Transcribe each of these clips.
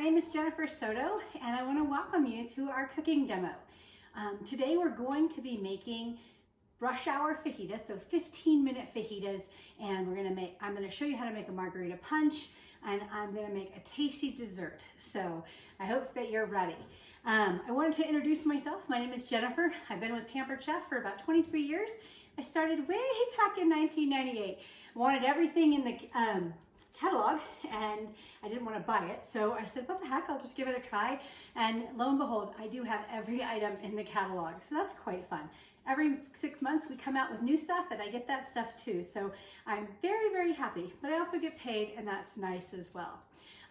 name is Jennifer Soto, and I want to welcome you to our cooking demo. Today we're going to be making rush hour fajitas, so 15-minute fajitas, and I'm going to show you how to make a margarita punch, and I'm going to make a tasty dessert. So I hope that you're ready. I wanted to introduce myself. My name is Jennifer. I've been with Pampered Chef for about 23 years. I started way back in 1998. I wanted everything in the catalog, and I didn't want to buy it, so I said, what the heck, I'll just give it a try. And lo and behold, I do have every item in the catalog, so that's quite fun. Every 6 months we come out with new stuff, and I get that stuff too, so I'm very, very happy. But I also get paid, and that's nice as well.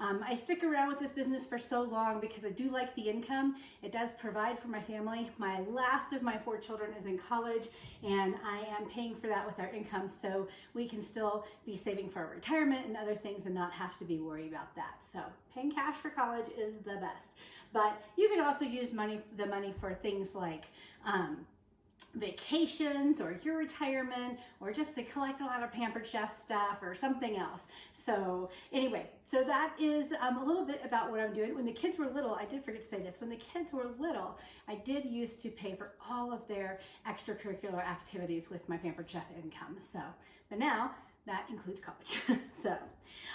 I stick around with this business for so long because I do like the income. It does provide for my family. My last of my 4 children is in college, and I am paying for that with our income, so we can still be saving for our retirement and other things and not have to be worried about that. So paying cash for college is the best. But you can also use the money for things like vacations or your retirement, or just to collect a lot of Pampered Chef stuff or something else. So anyway, so that is a little bit about what I'm doing. When the kids were little, I did forget to say this, when the kids were little, I did used to pay for all of their extracurricular activities with my Pampered Chef income. So, but now that includes college. So,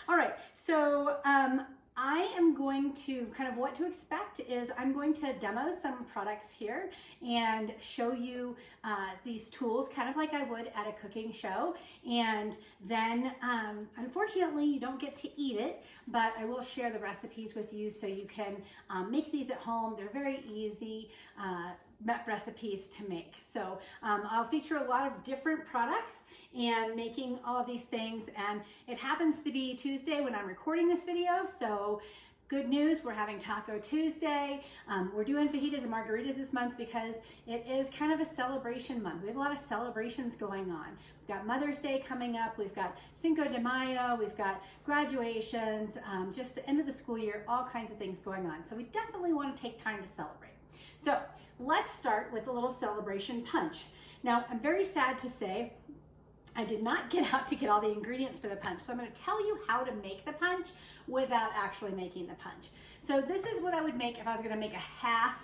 all right, so I am going to kind of what to expect is I'm going to demo some products here and show you these tools kind of like I would at a cooking show. And then unfortunately you don't get to eat it, but I will share the recipes with you so you can make these at home. They're very easy recipes to make. So I'll feature a lot of different products and making all of these things, and it happens to be Tuesday when I'm recording this video, so good news, we're having Taco Tuesday. We're doing fajitas and margaritas this month because it is kind of a celebration month. We have a lot of celebrations going on. We've got Mother's Day coming up, we've got Cinco de Mayo, we've got graduations, just the end of the school year, all kinds of things going on. So we definitely want to take time to celebrate. So let's start with a little celebration punch. Now, I'm very sad to say I did not get out to get all the ingredients for the punch, so I'm going to tell you how to make the punch without actually making the punch. So this is what I would make if I was going to make a half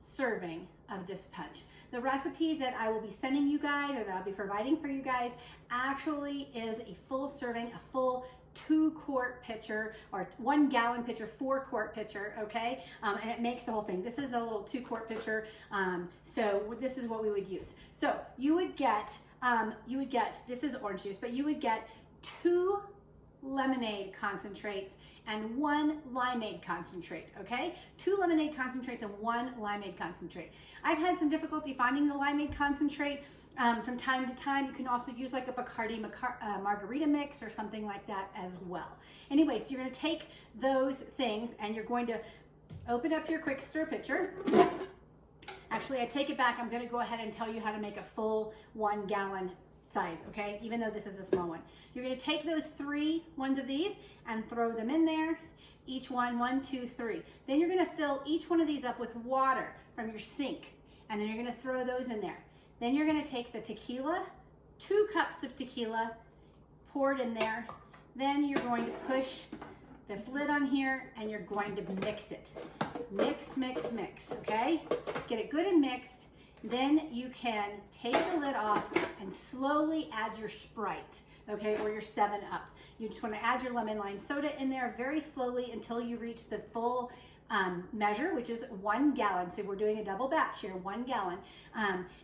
serving of this punch. The recipe that I will be sending you guys, or that I'll be providing for you guys, actually is a full serving, a full 2-quart pitcher, or 1 gallon pitcher, 4-quart pitcher, okay? And it makes the whole thing. This is a little 2-quart pitcher, so this is what we would use. So you would get, this is orange juice, but you would get 2 lemonade concentrates and 1 limeade concentrate, okay? 2 lemonade concentrates and 1 limeade concentrate. I've had some difficulty finding the limeade concentrate from time to time. You can also use like a Bacardi margarita mix or something like that as well. Anyway, so you're gonna take those things and you're going to open up your quick stir pitcher. Actually, I take it back. I'm going to go ahead and tell you how to make a full 1 gallon size, okay? Even though this is a small one. You're going to take those 3 ones of these and throw them in there. Each one, 1, 2, 3. Then you're going to fill each one of these up with water from your sink, and then you're going to throw those in there. Then you're going to take the tequila, 2 cups of tequila, pour it in there. Then you're going to push this lid on here and you're going to mix it. Mix, mix, mix, okay? Get it good and mixed. Then you can take the lid off and slowly add your Sprite, okay, or your 7-Up. You just want to add your lemon lime soda in there very slowly until you reach the full measure, which is 1 gallon. So we're doing a double batch here, 1 gallon.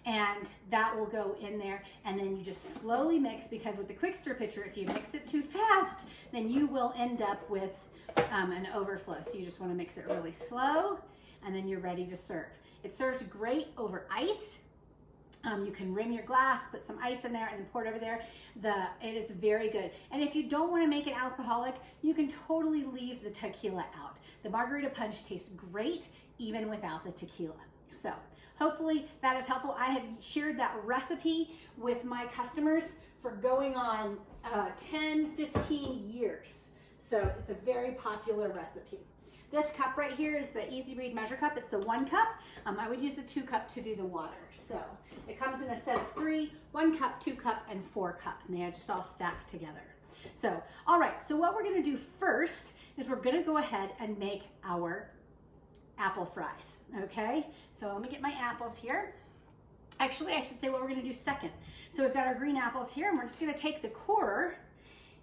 And that will go in there, and then you just slowly mix, because with the quick stir pitcher, if you mix it too fast, then you will end up with an overflow. So you just want to mix it really slow, and then you're ready to serve. It serves great over ice. You can rim your glass, put some ice in there, and then pour it over there. It is very good. And if you don't want to make it alcoholic, you can totally leave the tequila out. The margarita punch tastes great even without the tequila. So hopefully that is helpful. I have shared that recipe with my customers for going on 10, 15 years. So it's a very popular recipe. This cup right here is the Easy Read measure cup. It's the 1 cup. I would use the 2 cup to do the water. So it comes in a set of 3, 1 cup, 2 cup, and 4 cup, and they are just all stacked together. So, all right, so what we're gonna do first is we're gonna go ahead and make our apple fries, okay? So let me get my apples here. Actually, I should say what we're gonna do second. So we've got our green apples here, and we're just gonna take the corer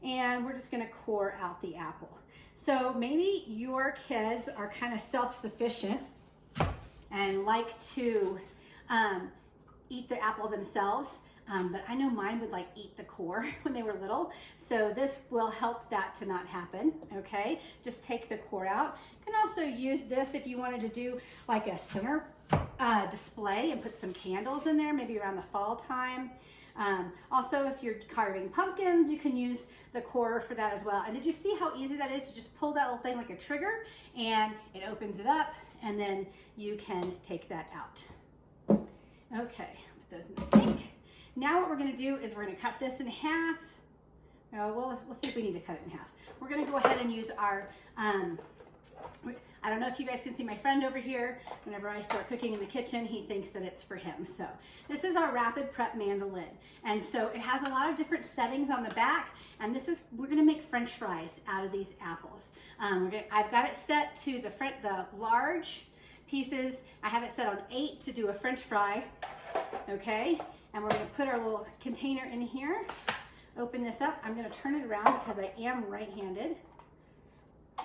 and we're just gonna core out the apple. So maybe your kids are kind of self-sufficient and like to eat the apple themselves, but I know mine would like eat the core when they were little. So this will help that to not happen, okay? Just take the core out. You can also use this if you wanted to do like a center display and put some candles in there, maybe around the fall time. Also, if you're carving pumpkins, you can use the core for that as well. And did you see how easy that is? You just pull that little thing like a trigger and it opens it up, and then you can take that out. Okay, put those in the sink. Now what we're gonna do is we're gonna cut this in half. We'll see if we need to cut it in half. We're gonna go ahead and use our, I don't know if you guys can see my friend over here. Whenever I start cooking in the kitchen, he thinks that it's for him. So this is our rapid prep mandolin. And so it has a lot of different settings on the back. And we're gonna make French fries out of these apples. I've got it set to the large pieces. I have it set on 8 to do a French fry, okay? And we're gonna put our little container in here, open this up. I'm gonna turn it around because I am right-handed.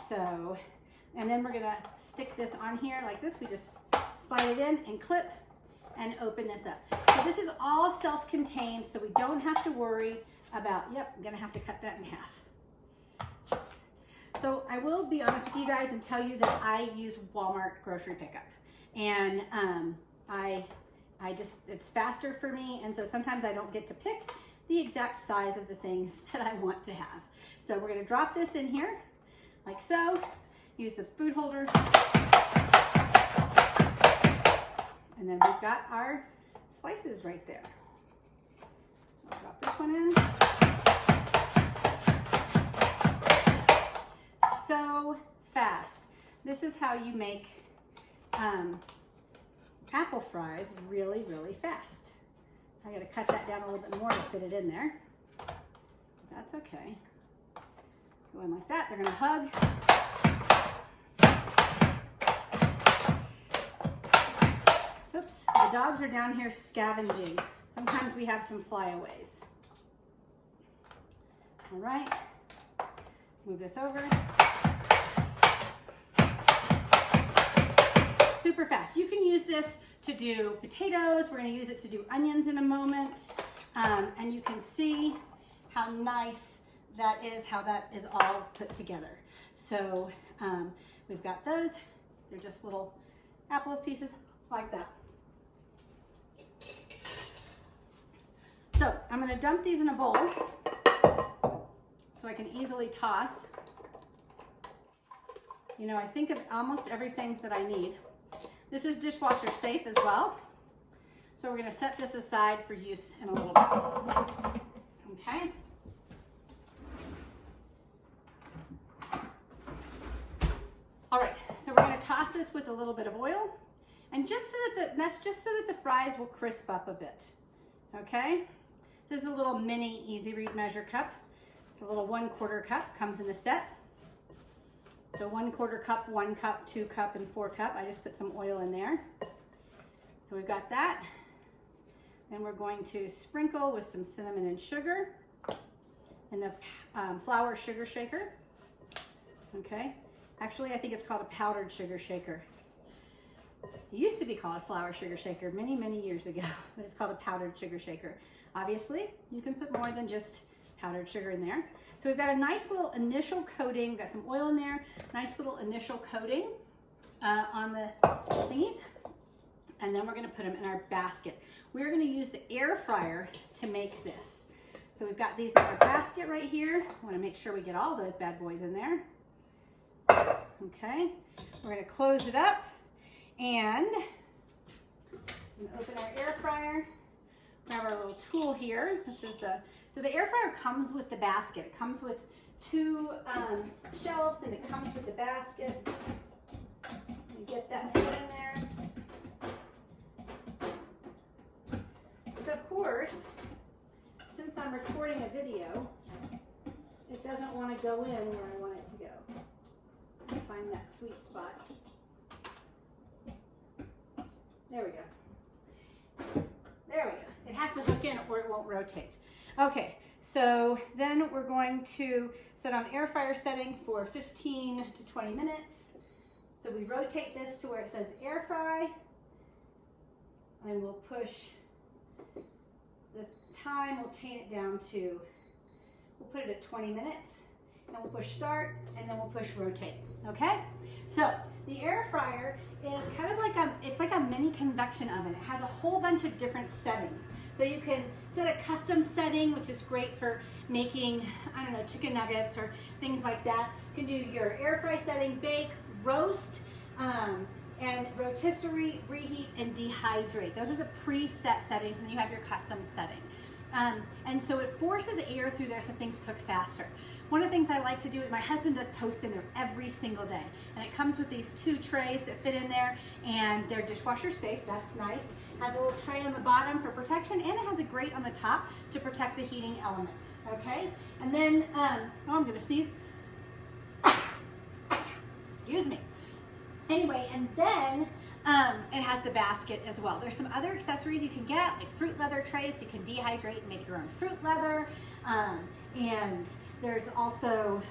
So, and then we're gonna stick this on here like this. We just slide it in and clip and open this up. So this is all self-contained, so we don't have to worry about, yep, I'm gonna have to cut that in half. So I will be honest with you guys and tell you that I use Walmart grocery pickup. And it's faster for me, and so sometimes I don't get to pick the exact size of the things that I want to have. So we're gonna drop this in here, like so. Use the food holder. And then we've got our slices right there. So I'll drop this one in. So fast. This is how you make apple fries really, really fast. I gotta cut that down a little bit more to fit it in there. That's okay. Go in like that, they're gonna hug. Oops, the dogs are down here scavenging. Sometimes we have some flyaways. All right, move this over. Super fast. You can use this to do potatoes. We're gonna use it to do onions in a moment. And you can see how nice that is, how that is all put together. So we've got those. They're just little apple pieces like that. So I'm gonna dump these in a bowl so I can easily toss. You know, I think of almost everything that I need. This is dishwasher safe as well. So we're gonna set this aside for use in a little bit. Okay. All right, so we're gonna toss this with a little bit of oil, and just so that that's just so that the fries will crisp up a bit. Okay. This is a little mini Easy Read measure cup. It's a little 1/4 cup, comes in the set. So 1/4 cup, 1 cup, 2 cup, and 4 cup. I just put some oil in there. So we've got that. Then we're going to sprinkle with some cinnamon and sugar in the flour sugar shaker. Okay. Actually, I think it's called a powdered sugar shaker. It used to be called a flour sugar shaker many, many years ago, but it's called a powdered sugar shaker. Obviously, you can put more than just powdered sugar in there. So we've got a nice little initial coating, got some oil in there, nice little initial coating on the thingies. And then we're gonna put them in our basket. We're gonna use the air fryer to make this. So we've got these in our basket right here. I wanna make sure we get all those bad boys in there. Okay, we're gonna close it up and I'm gonna open our air fryer. Grab our little tool here. So the air fryer comes with the basket. It comes with 2 shelves, and it comes with the basket. You get that set in there. So of course, since I'm recording a video, it doesn't want to go in where I want it to go. Find that sweet spot. There we go. There we go. It has to hook in or it won't rotate. Okay, so then we're going to set on air fryer setting for 15 to 20 minutes. So we rotate this to where it says air fry, and we'll push the time, we'll chain it down to, we'll put it at 20 minutes, and we'll push start, and then we'll push rotate, okay? So the air fryer is kind of like it's like a mini convection oven. It has a whole bunch of different settings. So you can set a custom setting, which is great for making, I don't know, chicken nuggets or things like that. You can do your air fry setting, bake, roast, and rotisserie, reheat, and dehydrate. Those are the preset settings, and you have your custom setting. And so it forces air through there so things cook faster. One of the things I like to do is my husband does toast in there every single day. And it comes with these 2 trays that fit in there, and they're dishwasher safe, that's nice. Has a little tray on the bottom for protection, and it has a grate on the top to protect the heating element, okay? And then, oh, I'm gonna sneeze. Excuse me. Anyway, and then it has the basket as well. There's some other accessories you can get, like fruit leather trays. You can dehydrate and make your own fruit leather. And there's also,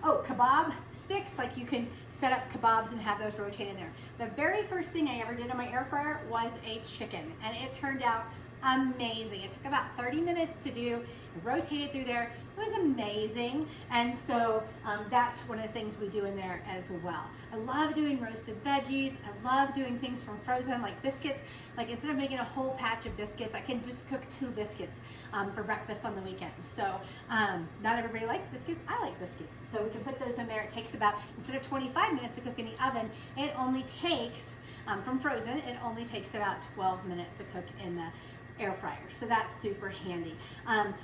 oh, kebab sticks. Like you can set up kebabs and have those rotate in there. The very first thing I ever did on my air fryer was a chicken, and it turned out amazing. It took about 30 minutes to do. It rotated through there. It was amazing. And so that's one of the things we do in there as well. I love doing roasted veggies. I love doing things from frozen, like biscuits. Like instead of making a whole patch of biscuits, I can just cook 2 biscuits for breakfast on the weekend. So not everybody likes biscuits. I like biscuits. So we can put those in there. It takes about, instead of 25 minutes to cook in the oven, it only takes, from frozen, it only takes about 12 minutes to cook in the air fryer. So that's super handy.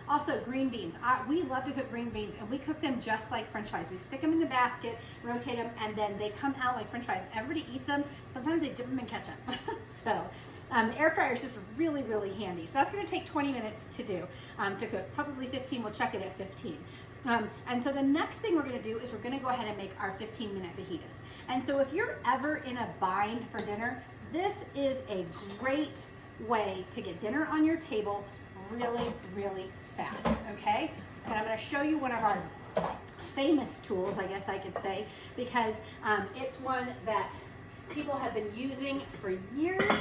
Also green beans. We love to cook green beans, and we cook them just like French fries. We stick them in the basket, rotate them, and then they come out like French fries. Everybody eats them. Sometimes they dip them in ketchup. So the air fryer is just really, really handy. So that's going to take 20 minutes to do, to cook. Probably 15. We'll check it at 15. And so the next thing we're going to do is we're going to go ahead and make our 15-minute fajitas. And so if you're ever in a bind for dinner, this is a great way to get dinner on your table really, really fast, okay? And I'm going to show you one of our famous tools, I guess I could say, because it's one that people have been using for years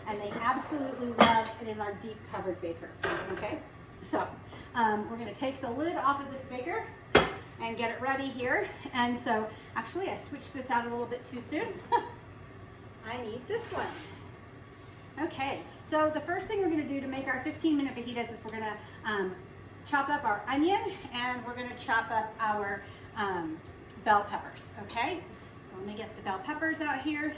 and they absolutely love. It is our deep covered baker, okay? So we're going to take the lid off of this baker and get it ready here. And so actually I switched this out a little bit too soon. I need this one. Okay, so the first thing we're going to do to make our 15-minute fajitas is we're going to chop up our onion, and we're going to chop up our bell peppers, okay? So let me get the bell peppers out here.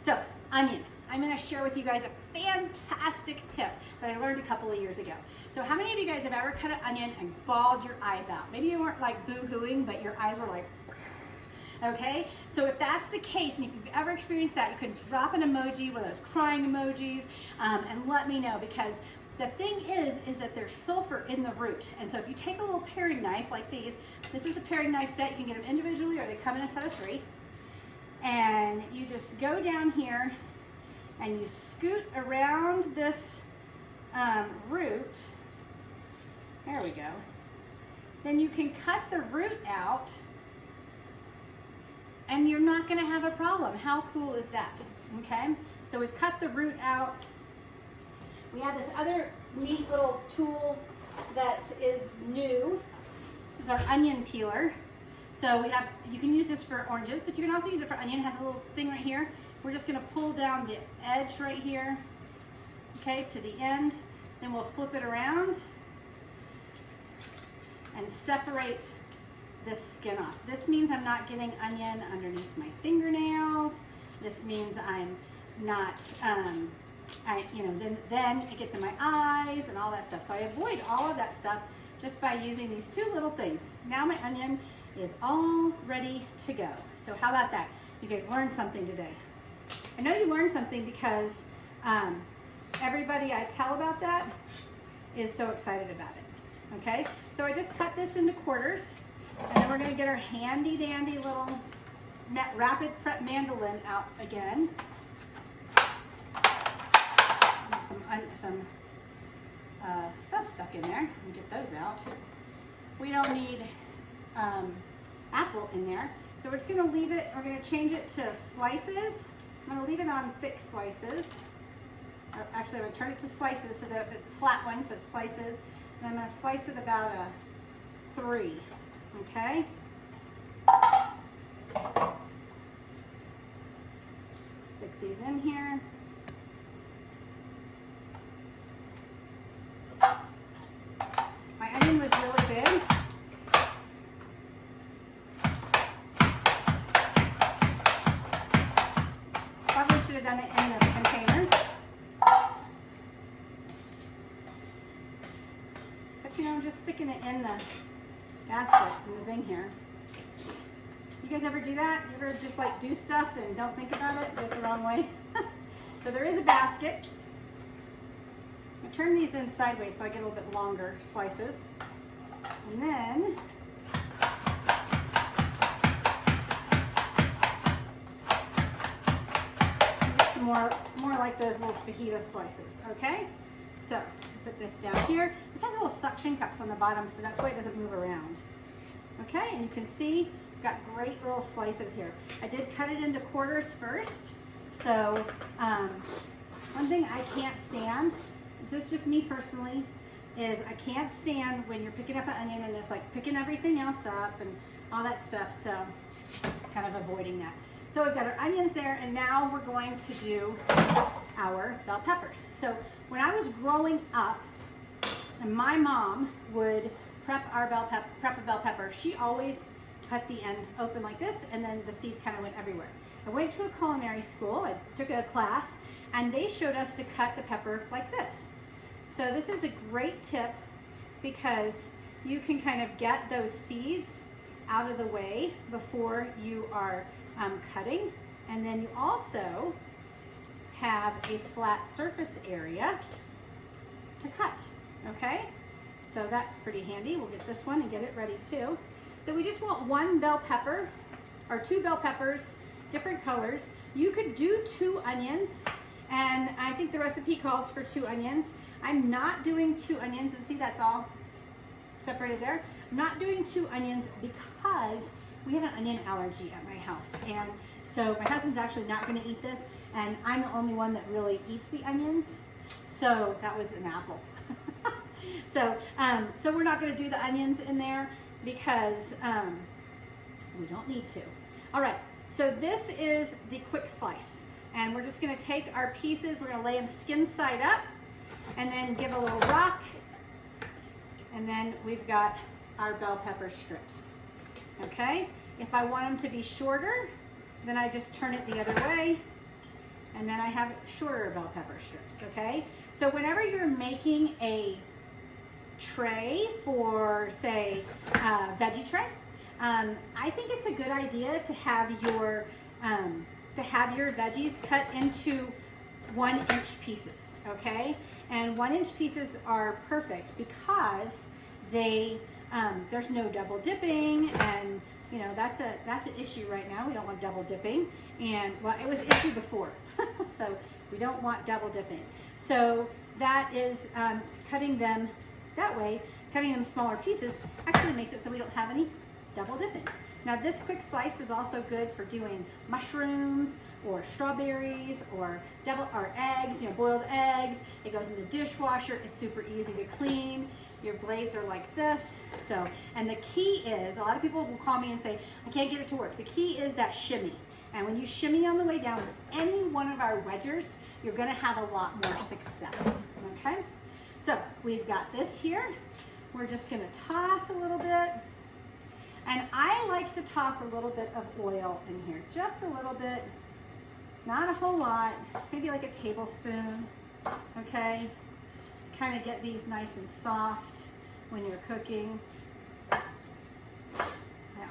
So, onion. I'm going to share with you guys a fantastic tip that I learned a couple of years ago. So how many of you guys have ever cut an onion and bawled your eyes out? Maybe you weren't like boo-hooing, but your eyes were like, okay? So if that's the case, and if you've ever experienced that, you can drop an emoji, one of those crying emojis, and let me know, because the thing is that there's sulfur in the root. And so if you take a little paring knife like these, this is the paring knife set, you can get them individually or they come in a set of 3. And you just go down here and you scoot around this root. There we go. Then you can cut the root out, and you're not going to have a problem. How cool is that? Okay, so we've cut the root out. We have this other neat little tool that is new. This is our onion peeler. So we have, you can use this for oranges, but you can also use it for onion. It has a little thing right here. We're just going to pull down the edge right here, okay, to the end. Then we'll flip it around and separate this skin off. This means I'm not getting onion underneath my fingernails. This means I'm not, then it gets in my eyes and all that stuff. So I avoid all of that stuff just by using these 2 little things. Now my onion is all ready to go. So how about that? You guys learned something today. I know you learned something because everybody I tell about that is so excited about it. Okay, so I just cut this into quarters, and then we're going to get our handy dandy little rapid prep mandolin out again. Some stuff stuck in there. Let me get those out. We don't need apple in there, so we're just going to leave it. We're going to change it to slices. I'm going to leave it on thick slices. Actually, I'm going to turn it to slices, so that flat one, so it's slices. And I'm going to slice it about a 3. Okay. Stick these in here. My onion was really big. Probably should have done it in the container. But you know, I'm just sticking it in the basket in the thing here. You guys ever do that? You ever just like do stuff and don't think about it, do it the wrong way? So there is a basket. I turn these in sideways so I get a little bit longer slices. And then get some more like those little fajita slices, okay? So put this down here. This has little suction cups on the bottom, so that's why it doesn't move around. Okay, and you can see we've got great little slices here. I did cut it into quarters first. So one thing I can't stand, this is just me personally, is I can't stand when you're picking up an onion and it's like picking everything else up and all that stuff, so kind of avoiding that. So we've got our onions there, and now we're going to do our bell peppers. So when I was growing up, and my mom would prep a bell pepper, she always cut the end open like this, and then the seeds kind of went everywhere. I went to a culinary school, I took a class, and they showed us to cut the pepper like this. So this is a great tip because you can kind of get those seeds out of the way before you are cutting, and then you also have a flat surface area to cut, okay? So that's pretty handy. We'll get this one and get it ready too. So we just want 1 bell pepper, or 2 bell peppers, different colors. You could do 2 onions, and I think the recipe calls for 2 onions. I'm not doing 2 onions, and see that's all separated there. I'm not doing 2 onions because we have an onion allergy at my house, and so my husband's actually not going to eat this, and I'm the only one that really eats the onions, so that was an apple. So we're not going to do the onions in there because we don't need to. All right, so this is the quick slice, and we're just going to take our pieces, we're going to lay them skin side up, and then give a little rock, and then we've got our bell pepper strips. Okay, if I want them to be shorter, then I just turn it the other way, and then I have shorter bell pepper strips. Okay, so whenever you're making a tray for, say, veggie tray, I think it's a good idea to have your veggies cut into 1-inch pieces. Okay, and 1-inch pieces are perfect because they there's no double dipping, and you know that's an issue right now. We don't want double dipping, and well, it was an issue before, so we don't want double dipping. So that is cutting them that way, cutting them smaller pieces actually makes it so we don't have any double dipping. Now this quick slice is also good for doing mushrooms or strawberries or eggs, you know, boiled eggs. It goes in the dishwasher. It's super easy to clean. Your blades are like this. So, and the key is, a lot of people will call me and say, I can't get it to work. The key is that shimmy. And when you shimmy on the way down with any one of our wedgers, you're gonna have a lot more success, okay? So we've got this here. We're just gonna toss a little bit. And I like to toss a little bit of oil in here, just a little bit, not a whole lot, maybe like a tablespoon, okay? Kind of get these nice and soft when you're cooking. I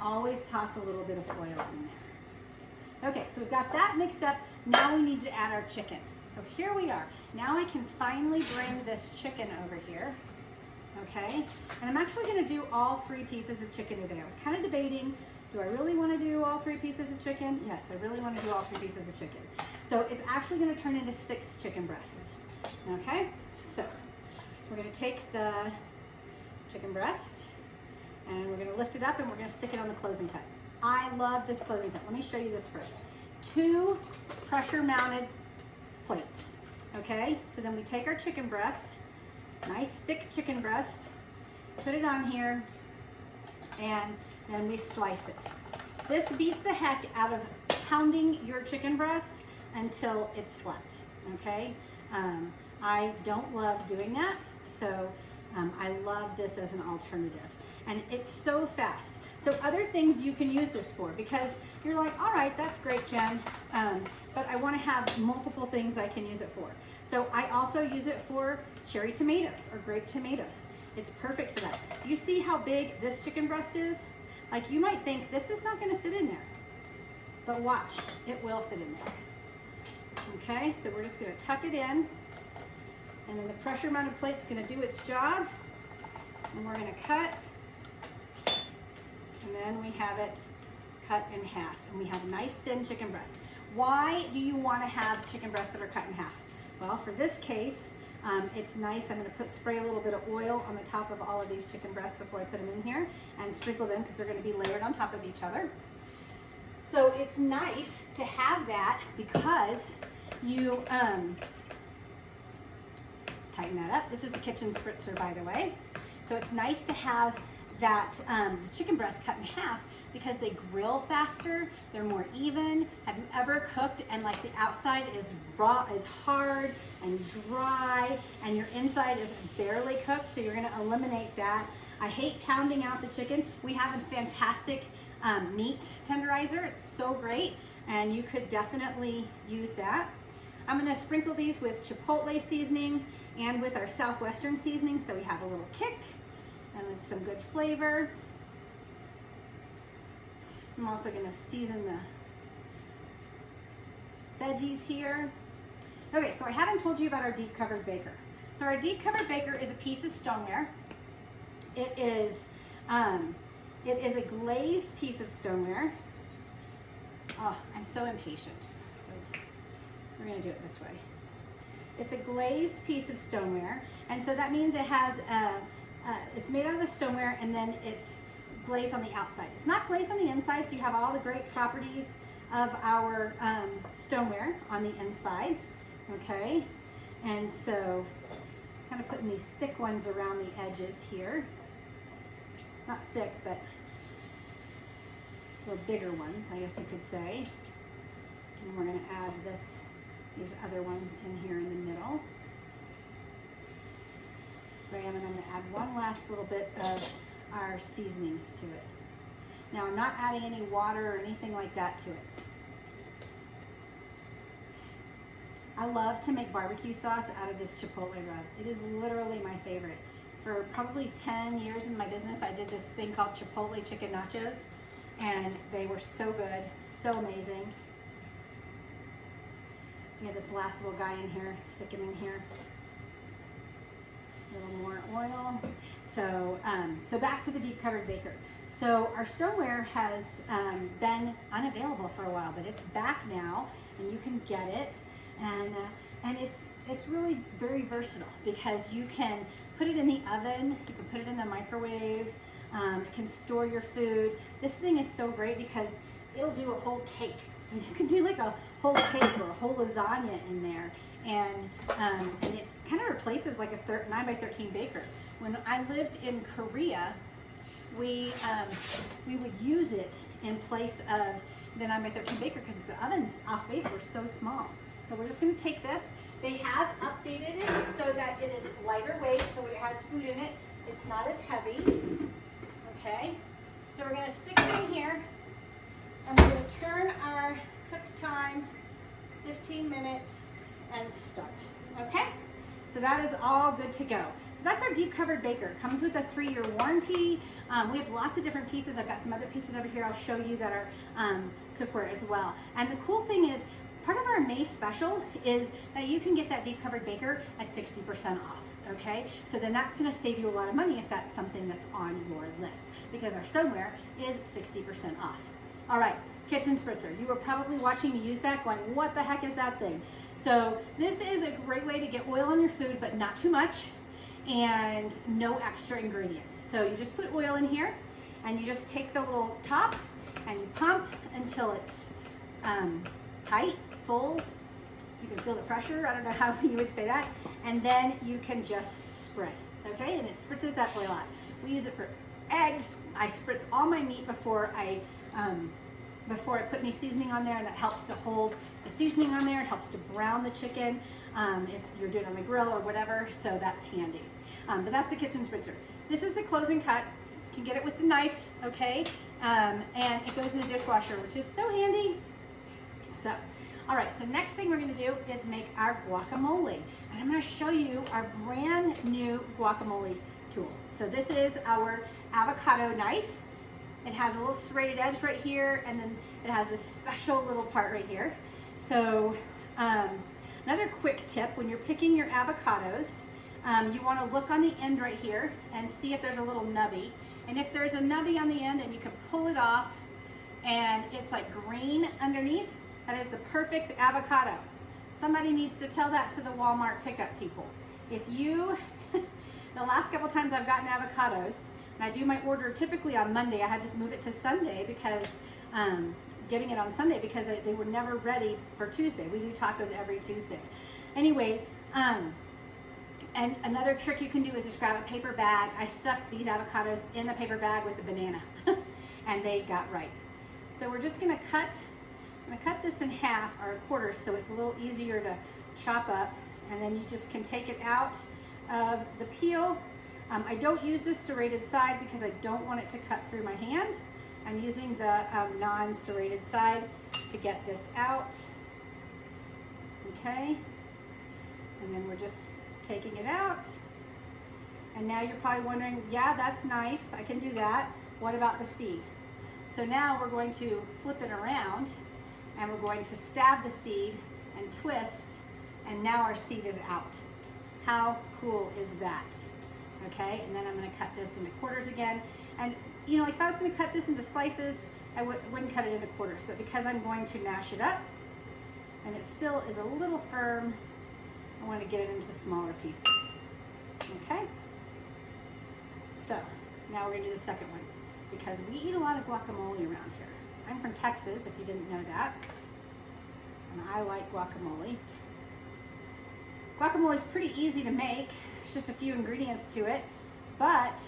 always toss a little bit of oil in there. Okay, so we've got that mixed up. Now we need to add our chicken. So here we are. Now I can finally bring this chicken over here. okay? And I'm actually gonna do all 3 pieces of chicken today. I was kind of debating, do I really wanna do all 3 pieces of chicken? Yes, I really wanna do all 3 pieces of chicken. So it's actually gonna turn into 6 chicken breasts, okay? So we're gonna take the chicken breast and we're gonna lift it up and we're gonna stick it on the closing cut. I love this closing cut. Let me show you this first. 2 pressure mounted plates, okay? So then we take our chicken breast, nice thick chicken breast, put it on here, and then we slice it. This beats the heck out of pounding your chicken breast until it's flat, okay? I don't love doing that, so I love this as an alternative. And it's so fast. So other things you can use this for, because you're like, all right, that's great, Jen, but I want to have multiple things I can use it for. So I also use it for cherry tomatoes or grape tomatoes. It's perfect for that. You see how big this chicken breast is? Like, you might think this is not going to fit in there, but watch, it will fit in there. Okay, so we're just going to tuck it in, and then the pressure mounted plate's going to do its job, and we're going to cut, and then we have it cut in half, and we have a nice thin chicken breast. Why do you want to have chicken breasts that are cut in half? Well, for this case, it's nice. I'm going to spray a little bit of oil on the top of all of these chicken breasts before I put them in here, and sprinkle them because they're going to be layered on top of each other. So it's nice to have that because you tighten that up. This is the kitchen spritzer, by the way. So it's nice to have that the chicken breast cut in half because they grill faster, they're more even. Have you ever cooked and like the outside is raw, is hard and dry, and your inside is barely cooked? So you're gonna eliminate that. I hate pounding out the chicken. We have a fantastic meat tenderizer. It's so great, and you could definitely use that. I'm gonna sprinkle these with Chipotle seasoning and with our Southwestern seasoning, so we have a little kick and with some good flavor. I'm also gonna season the veggies here. Okay, so I haven't told you about our deep covered baker. So our deep covered baker is a piece of stoneware. It is a glazed piece of stoneware. Oh, I'm so impatient. So we're gonna do it this way. It's a glazed piece of stoneware, and so that means it has it's made out of the stoneware, and then it's glazed on the outside. It's not glazed on the inside, so you have all the great properties of our stoneware on the inside, okay? And so kind of putting these thick ones around the edges here. Not thick, but little bigger ones, I guess you could say. And we're gonna add these other ones in here in the middle. And I'm going to add one last little bit of our seasonings to it. Now I'm not adding any water or anything like that to it. I love to make barbecue sauce out of this Chipotle rub. It is literally my favorite. For probably 10 years in my business, I did this thing called Chipotle chicken nachos, and they were so good, so amazing. We have this last little guy in here, stick him in here. A little more oil. So, so back to the deep covered baker. So our stoneware has been unavailable for a while, but it's back now, and you can get it. And it's really very versatile because you can put it in the oven, you can put it in the microwave, it can store your food. This thing is so great because it'll do a whole cake. So you can do like a whole cake or a whole lasagna in there. And it kind of replaces like a 9x13 baker. When I lived in Korea, we would use it in place of the 9x13 baker because the ovens off base were so small. So we're just going to take this. They have updated it so that it is lighter weight, so it has food in it. It's not as heavy. Okay, so we're going to stick it in here, and we're going to turn our cook time 15 minutes and start. Okay, so that is all good to go. So that's our deep covered baker. It comes with a 3-year warranty. We have lots of different pieces. I've got some other pieces over here I'll show you that are cookware as well. And the cool thing is, part of our May special is that you can get that deep covered baker at 60% off. okay? So then that's gonna save you a lot of money if that's something that's on your list, because our stoneware is 60% off. All right, kitchen spritzer. You were probably watching me use that going, what the heck is that thing? So this is a great way to get oil on your food, but not too much, and no extra ingredients. So you just put oil in here, and you just take the little top, and you pump until it's tight, full. You can feel the pressure. I don't know how you would say that. And then you can just spray, okay? And it spritzes that oil out. We use it for eggs. I spritz all my meat before I put any seasoning on there, and that helps to hold the seasoning on there. It helps to brown the chicken if you're doing it on the grill or whatever, so that's handy. But that's the kitchen spritzer. This is the close and cut. You can get it with the knife, okay? And it goes in the dishwasher, which is so handy. So, all right, so next thing we're gonna do is make our guacamole. And I'm gonna show you our brand new guacamole tool. So this is our avocado knife. It has a little serrated edge right here, and then it has this special little part right here. So another quick tip, when you're picking your avocados, you wanna look on the end right here and see if there's a little nubby. And if there's a nubby on the end and you can pull it off and it's like green underneath, that is the perfect avocado. Somebody needs to tell that to the Walmart pickup people. If you, the last couple times I've gotten avocados, and I do my order typically on Monday, I had to move it to Sunday because, getting it on Sunday because they were never ready for Tuesday. We do tacos every Tuesday. Anyway, and another trick you can do is just grab a paper bag. I stuck these avocados in the paper bag with a banana and they got ripe. So we're just gonna cut this in half or quarters so it's a little easier to chop up, and then you just can take it out of the peel. I don't use this serrated side because I don't want it to cut through my hand. I'm using the non-serrated side to get this out. Okay, and then we're just taking it out. And now you're probably wondering, yeah, that's nice, I can do that. What about the seed? So now we're going to flip it around and we're going to stab the seed and twist, and now our seed is out. How cool is that? Okay, and then I'm gonna cut this into quarters again. And you know, if I was gonna cut this into slices, I wouldn't cut it into quarters, but because I'm going to mash it up and it still is a little firm, I want to get it into smaller pieces. Okay, so now we're gonna do the second one, because we eat a lot of guacamole around here. I'm from Texas, if you didn't know that, and I like guacamole. Guacamole is pretty easy to make. It's just a few ingredients to it, but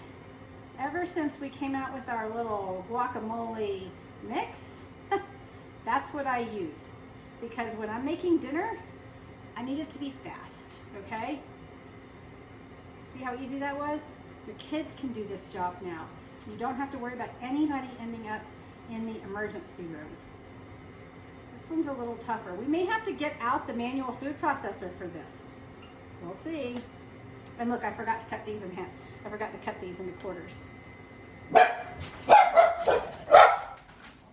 ever since we came out with our little guacamole mix, that's what I use, because when I'm making dinner, I need it to be fast, okay? See how easy that was? Your kids can do this job now. You don't have to worry about anybody ending up in the emergency room. This one's a little tougher. We may have to get out the manual food processor for this. We'll see. And look, I forgot to cut these in half. I forgot to cut these into quarters.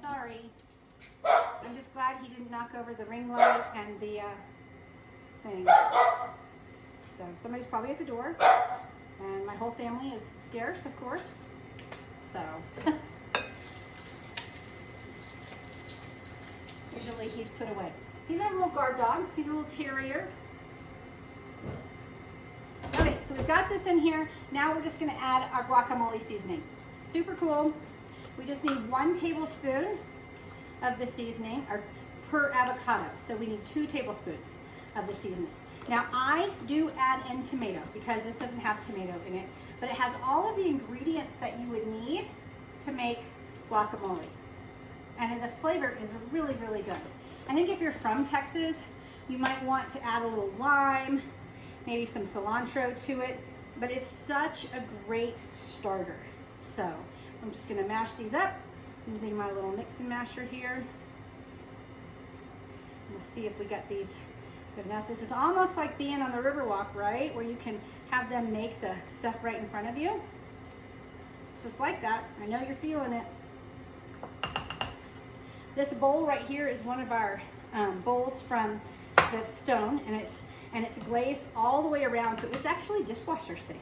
Sorry. I'm just glad he didn't knock over the ring light and the thing. So somebody's probably at the door, and my whole family is scarce, of course. So usually he's put away. He's our little guard dog. He's a little terrier. Okay, so we've got this in here. Now we're just gonna add our guacamole seasoning. Super cool. We just need 1 tablespoon of the seasoning per avocado. So we need 2 tablespoons of the seasoning. Now I do add in tomato because this doesn't have tomato in it, but it has all of the ingredients that you would need to make guacamole. And the flavor is really, really good. I think if you're from Texas, you might want to add a little lime, maybe some cilantro to it, but it's such a great starter. So I'm just gonna mash these up using my little mixing masher here. We'll see if we got these good enough. This is almost like being on the Riverwalk, right? Where you can have them make the stuff right in front of you. It's just like that. I know you're feeling it. This bowl right here is one of our bowls from the Stone, and and it's glazed all the way around, so it's actually dishwasher safe.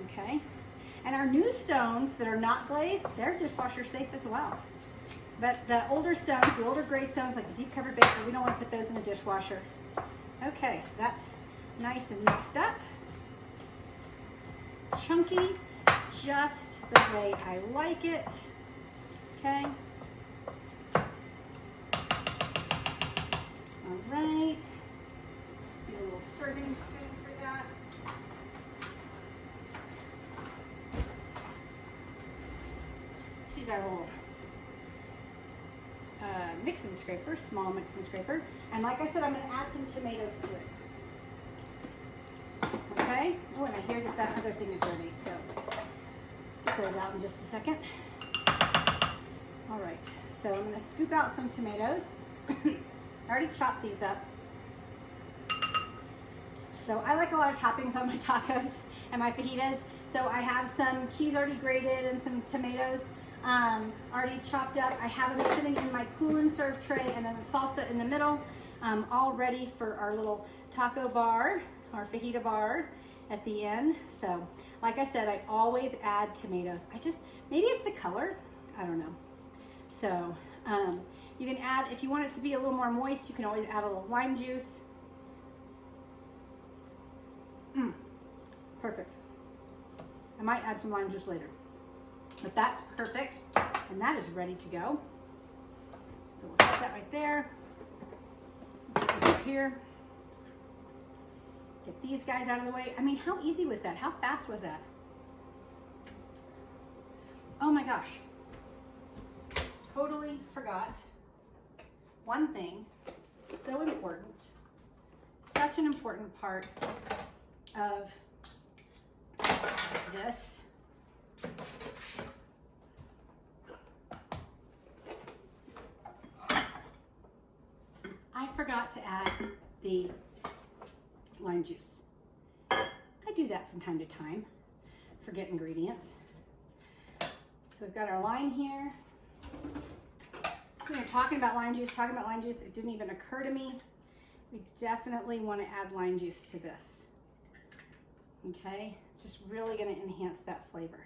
Okay, and our new stones that are not glazed, they're dishwasher safe as well. But the older stones, the older gray stones, like the deep covered baker, we don't want to put those in the dishwasher. Okay, so that's nice and mixed up. Chunky, just the way I like it. Okay. All right. Get a little serving spoon for that. She's our little mixing scraper, small mixing scraper. And like I said, I'm going to add some tomatoes to it. Okay. Oh, and I hear that that other thing is ready, so get those out in just a second. All right, so I'm going to scoop out some tomatoes. I already chopped these up. So I like a lot of toppings on my tacos and my fajitas. So I have some cheese already grated and some tomatoes already chopped up. I have them sitting in my Coolant Serve tray, and then the salsa in the middle, all ready for our little taco bar, our fajita bar at the end. So like I said, I always add tomatoes. Maybe it's the color, I don't know. So you can add, if you want it to be a little more moist, you can always add a little lime juice. Perfect. I might add some lime juice later, but that's perfect, and that is ready to go. So we'll set that right there. Put this right here. Get these guys out of the way. I mean, how easy was that? How fast was that? Oh my gosh. Totally forgot one thing, so important, such an important part of this. I forgot to add the lime juice. I do that from time to time, forget ingredients. So we've got our lime here. We were talking about lime juice, it didn't even occur to me. We definitely want to add lime juice to this. Okay, it's just really going to enhance that flavor.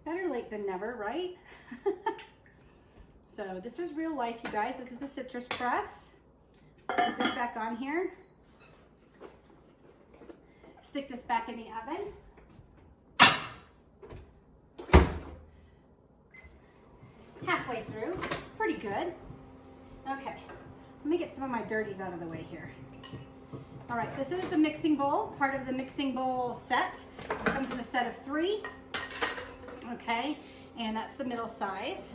Better late than never, right? So this is real life, you guys. This is the citrus press. Put this back on here. Stick this back in the oven. Halfway through, pretty good. Okay, let me get some of my dirties out of the way here. All right, this is the mixing bowl, part of the mixing bowl set. It comes in a set of 3. Okay, and that's the middle size.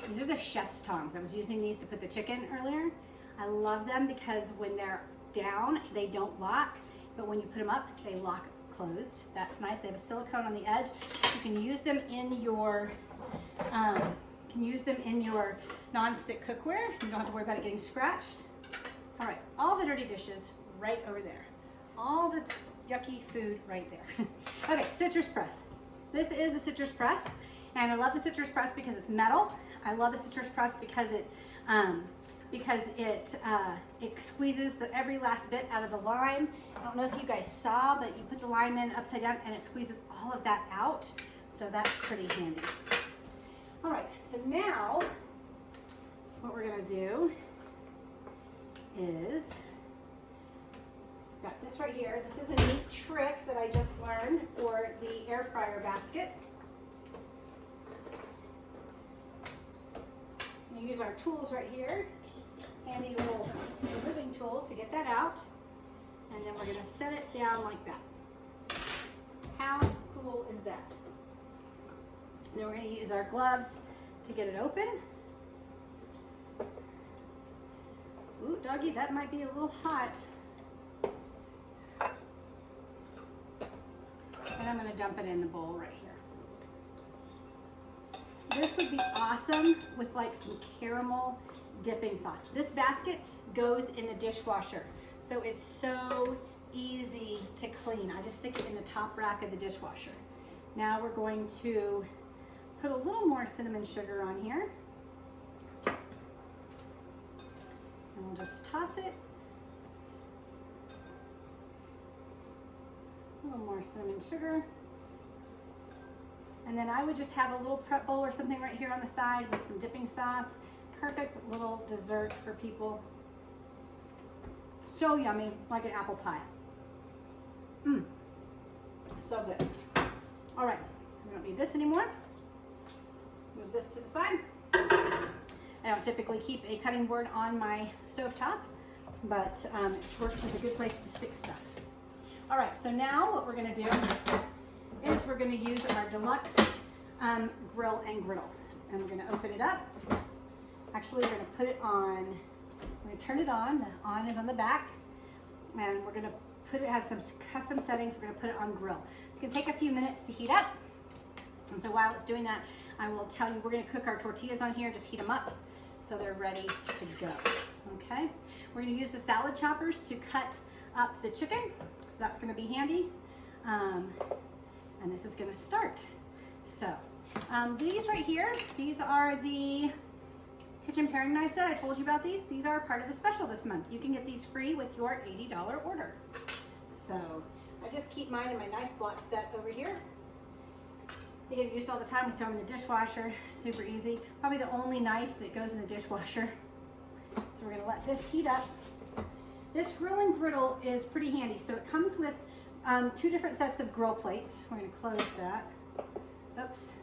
These are the chef's tongs. I was using these to put the chicken earlier. I love them because when they're down, they don't lock, but when you put them up, they lock closed. That's nice. They have a silicone on the edge. You can use them in your non-stick cookware. You don't have to worry about it getting scratched. All right, all the dirty dishes right over there. All the yucky food right there. Okay, citrus press. This is a citrus press, and I love the citrus press because it's metal. I love the citrus press because it squeezes every last bit out of the lime. I don't know if you guys saw, but you put the lime in upside down and it squeezes all of that out. So that's pretty handy. All right, so now what we're gonna do is, got this right here. This is a neat trick that I just learned for the air fryer basket. We use our tools right here. Handy little removing tool to get that out. And then we're gonna set it down like that. How cool is that? Then we're gonna use our gloves to get it open. Ooh, doggy, that might be a little hot. And I'm gonna dump it in the bowl right here. This would be awesome with like some caramel dipping sauce. This basket goes in the dishwasher, so it's so easy to clean. I just stick it in the top rack of the dishwasher. Now we're going to put a little more cinnamon sugar on here. And we'll just toss it. A little more cinnamon sugar. And then I would just have a little prep bowl or something right here on the side with some dipping sauce. Perfect little dessert for people. So yummy, like an apple pie. Mmm, so good. All right, we don't need this anymore. Move this to the side. I don't typically keep a cutting board on my stovetop, but it works as a good place to stick stuff. All right, so now what we're gonna do is we're gonna use our Deluxe Grill and Griddle. And we're gonna open it up. Actually, we're gonna put it on, we're gonna turn it on. The on is on the back. And we're gonna put it, has some custom settings. We're gonna put it on grill. It's gonna take a few minutes to heat up. And so while it's doing that, I will tell you, we're gonna cook our tortillas on here, just heat them up so they're ready to go, okay? We're gonna use the salad choppers to cut up the chicken. So that's gonna be handy. And this is gonna start. So these right here, these are the kitchen pairing knives that I told you about these. These are part of the special this month. You can get these free with your $80 order. So I just keep mine in my knife block set over here. They get used all the time. We throw them in the dishwasher, super easy. Probably the only knife that goes in the dishwasher. So we're gonna let this heat up. This grill and griddle is pretty handy. So it comes with 2 different sets of grill plates. We're gonna close that. Oops.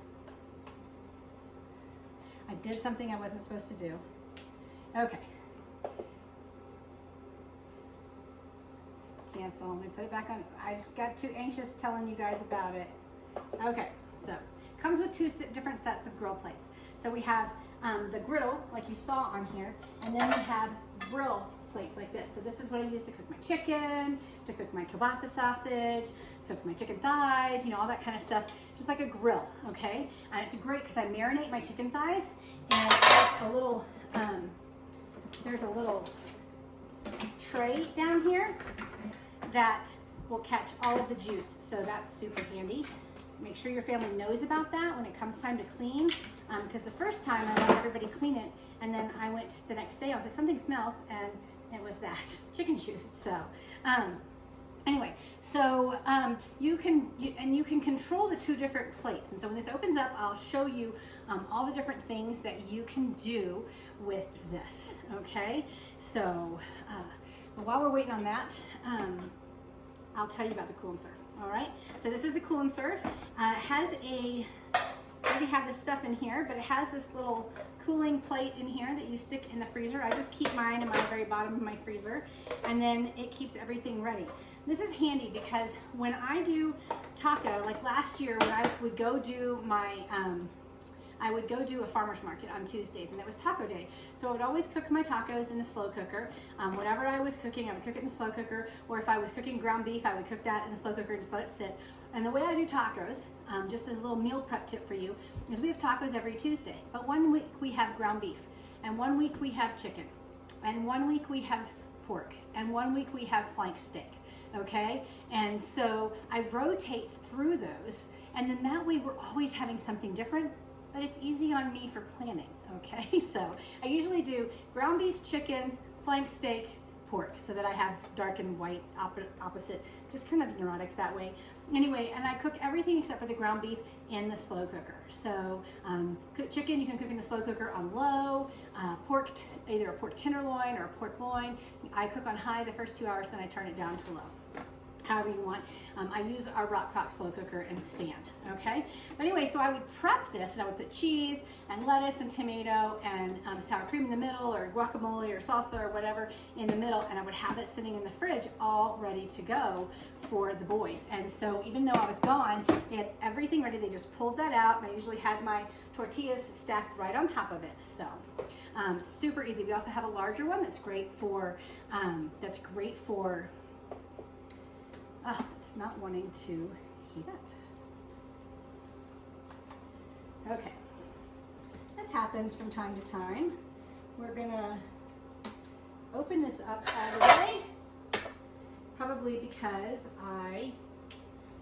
I did something I wasn't supposed to do. Okay. Cancel, let me put it back on. I just got too anxious telling you guys about it. Okay, so comes with 2 different sets of grill plates. So we have the griddle, like you saw on here, and then we have grill plates like this. So this is what I use to cook my chicken, to cook my kielbasa sausage, cook my chicken thighs, you know, all that kind of stuff, just like a grill, okay? And it's great because I marinate my chicken thighs, and there's a little tray down here that will catch all of the juice, so that's super handy. Make sure your family knows about that when it comes time to clean, because the first time I let everybody clean it, and then I went the next day, I was like, something smells, and it was that chicken juice. So anyway, so you can control the 2 different plates. And so when this opens up, I'll show you all the different things that you can do with this, okay? So but while we're waiting on that, I'll tell you about the Coolant Serve, all right? So this is the Coolant Serve. It has I already have this stuff in here, but it has this little cooling plate in here that you stick in the freezer. I just keep mine in my very bottom of my freezer, and then it keeps everything ready. This is handy because when I do taco, like last year when I would go do my, I would go do a farmer's market on Tuesdays, and it was taco day. So I would always cook my tacos in the slow cooker. Whatever I was cooking, I would cook it in the slow cooker, or if I was cooking ground beef, I would cook that in the slow cooker and just let it sit. And the way I do tacos, just as a little meal prep tip for you, is we have tacos every Tuesday. But one week we have ground beef, and one week we have chicken, and one week we have pork, and one week we have flank steak, okay? And so I rotate through those, and then that way we're always having something different, but it's easy on me for planning, okay? So I usually do ground beef, chicken, flank steak, pork, so that I have dark and white opposite, just kind of neurotic that way. Anyway, and I cook everything except for the ground beef in the slow cooker. So chicken you can cook in the slow cooker on low, pork, either a pork tenderloin or a pork loin, I cook on high the first 2 hours, then I turn it down to low. However you want. I use our Rock Crock slow cooker and stand, okay? But anyway, so I would prep this, and I would put cheese and lettuce and tomato and sour cream in the middle, or guacamole or salsa or whatever in the middle, and I would have it sitting in the fridge all ready to go for the boys. And so even though I was gone, they had everything ready. They just pulled that out, and I usually had my tortillas stacked right on top of it. So super easy. We also have a larger one that's great for, it's not wanting to heat up. Okay, this happens from time to time. We're gonna open this up all the way, probably because I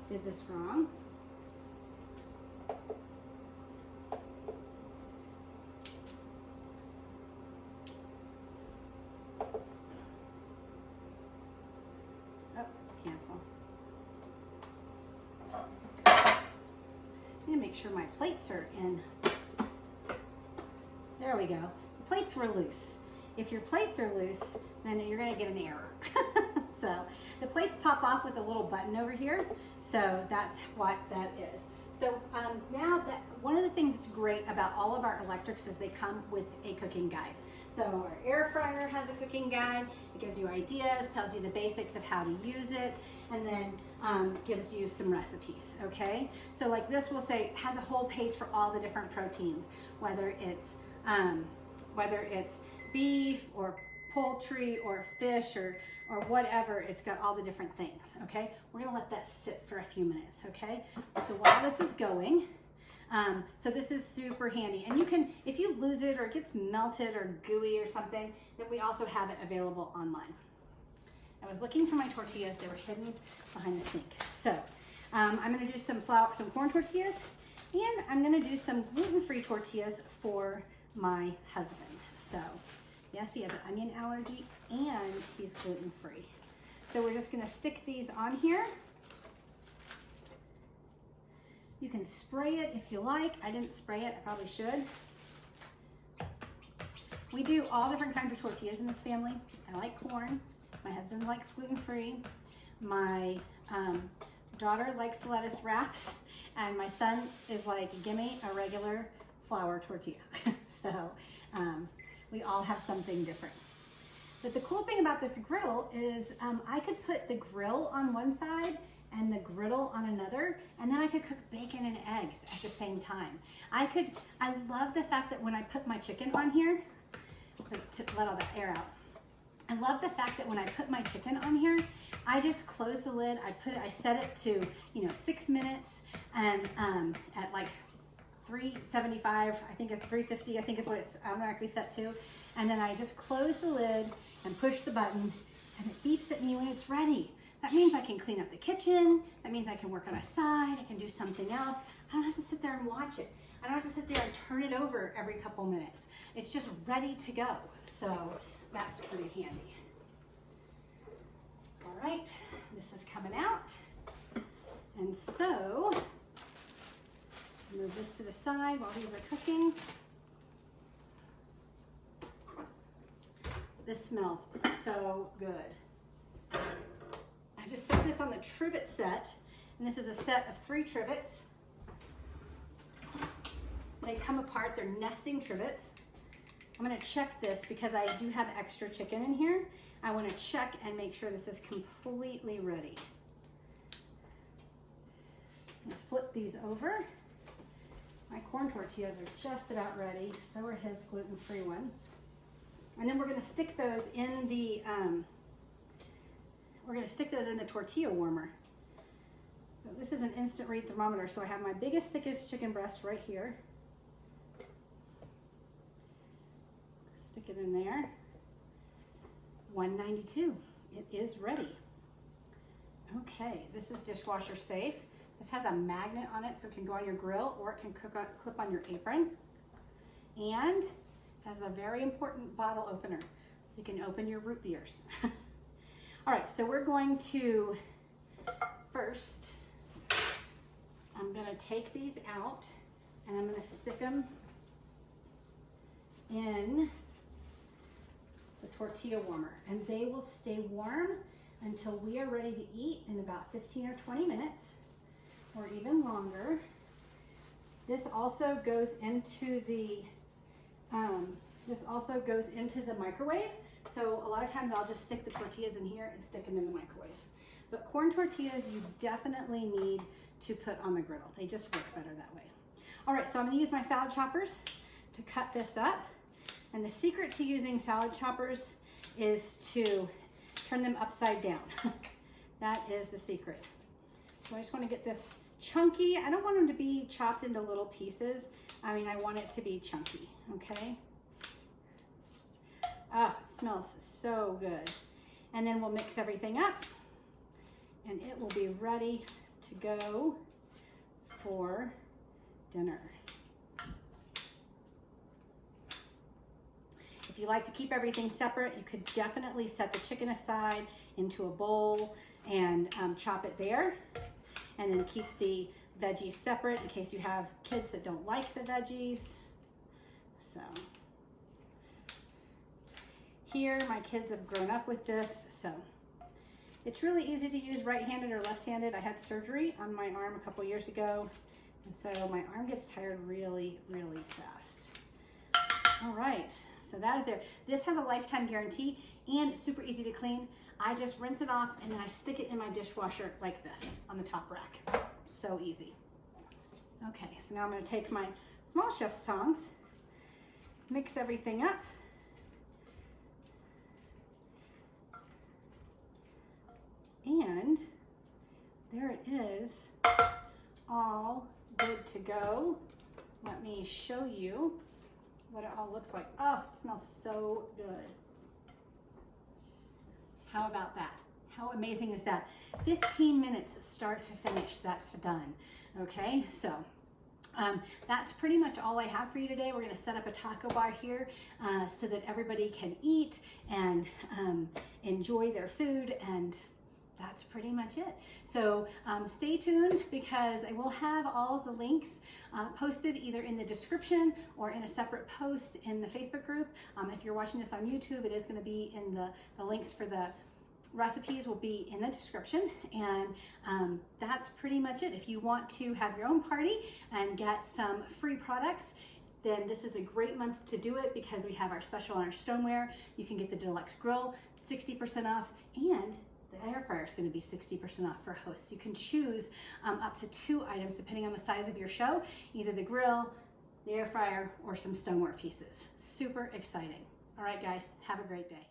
did this wrong. make sure my plates are in. There we go. The plates were loose. If your plates are loose, then you're gonna get an error. So the plates pop off with a little button over here. So that's what that is. So now that one of the things that's great about all of our electrics is they come with a cooking guide. So our air fryer has a cooking guide. It gives you ideas, tells you the basics of how to use it, and then gives you some recipes, okay? So like this will say, has a whole page for all the different proteins, whether it's beef or poultry or fish or whatever, it's got all the different things, okay? We're gonna let that sit for a few minutes, okay? So while this is going, so this is super handy. And you can, if you lose it or it gets melted or gooey or something, then we also have it available online. I was looking for my tortillas. They were hidden behind the sink. So I'm gonna do some corn tortillas, and I'm gonna do some gluten-free tortillas for my husband. So yes, he has an onion allergy and he's gluten-free. So we're just gonna stick these on here. You can spray it if you like. I didn't spray it, I probably should. We do all different kinds of tortillas in this family. I like corn. My husband likes gluten-free. My daughter likes lettuce wraps. And my son is like, give me a regular flour tortilla. So we all have something different. But the cool thing about this griddle is I could put the grill on one side and the griddle on another, and then I could cook bacon and eggs at the same time. I love the fact that when I put my chicken on here, to let all the air out, I love the fact that when I put my chicken on here, I just close the lid, I set it to 6 minutes, and at like 375, I think it's 350, I think is what it's automatically set to. And then I just close the lid and push the button, and it beeps at me when it's ready. That means I can clean up the kitchen. That means I can work on a side. I can do something else. I don't have to sit there and watch it. I don't have to sit there and turn it over every couple minutes. It's just ready to go. So that's pretty handy. All right, this is coming out. And so, move this to the side while these are cooking. This smells so good. I just set this on the trivet set, and this is a set of 3 trivets. They come apart, they're nesting trivets. I'm gonna check this because I do have extra chicken in here. I wanna check and make sure this is completely ready. I'm gonna flip these over. My corn tortillas are just about ready, so are his gluten-free ones. And then we're gonna stick those in the tortilla warmer. So this is an instant read thermometer, so I have my biggest, thickest chicken breast right here. Stick it in there. 192. It is ready. Okay, this is dishwasher safe. This has a magnet on it, so it can go on your grill or it can clip on your apron. And has a very important bottle opener, so you can open your root beers. All right, so we're going to first, I'm gonna take these out and I'm gonna stick them in the tortilla warmer, and they will stay warm until we are ready to eat in about 15 or 20 minutes or even longer. This also goes into the microwave. So a lot of times I'll just stick the tortillas in here and stick them in the microwave. But corn tortillas you definitely need to put on the griddle. They just work better that way. All right, so I'm gonna use my salad choppers to cut this up. And the secret to using salad choppers is to turn them upside down. That is the secret. So I just wanna get this chunky. I don't want them to be chopped into little pieces. I mean, I want it to be chunky, okay? Ah, it smells so good. And then we'll mix everything up and it will be ready to go for dinner. If you like to keep everything separate, you could definitely set the chicken aside into a bowl and chop it there, and then keep the veggies separate in case you have kids that don't like the veggies. So here, my kids have grown up with this, so it's really easy to use right-handed or left-handed. I had surgery on my arm a couple years ago, and so my arm gets tired really, really fast. All right, so that is there. This has a lifetime guarantee and it's super easy to clean. I just rinse it off and then I stick it in my dishwasher like this on the top rack. So easy. Okay, so now I'm going to take my small chef's tongs, mix everything up. And there it is, all good to go. Let me show you what it all looks like. Oh, it smells so good. How about that? How amazing is that? 15 minutes start to finish, that's done. Okay, so that's pretty much all I have for you today. We're gonna set up a taco bar here so that everybody can eat and enjoy their food, and that's pretty much it. So stay tuned because I will have all of the links posted either in the description or in a separate post in the Facebook group. If you're watching this on YouTube, it is going to be in the links for the recipes will be in the description, and that's pretty much it. If you want to have your own party and get some free products, then this is a great month to do it because we have our special on our stoneware. You can get the Deluxe Grill 60% off, and the air fryer is going to be 60% off for hosts. You can choose up to 2 items depending on the size of your show, either the grill, the air fryer, or some stoneware pieces. Super exciting. All right, guys, have a great day.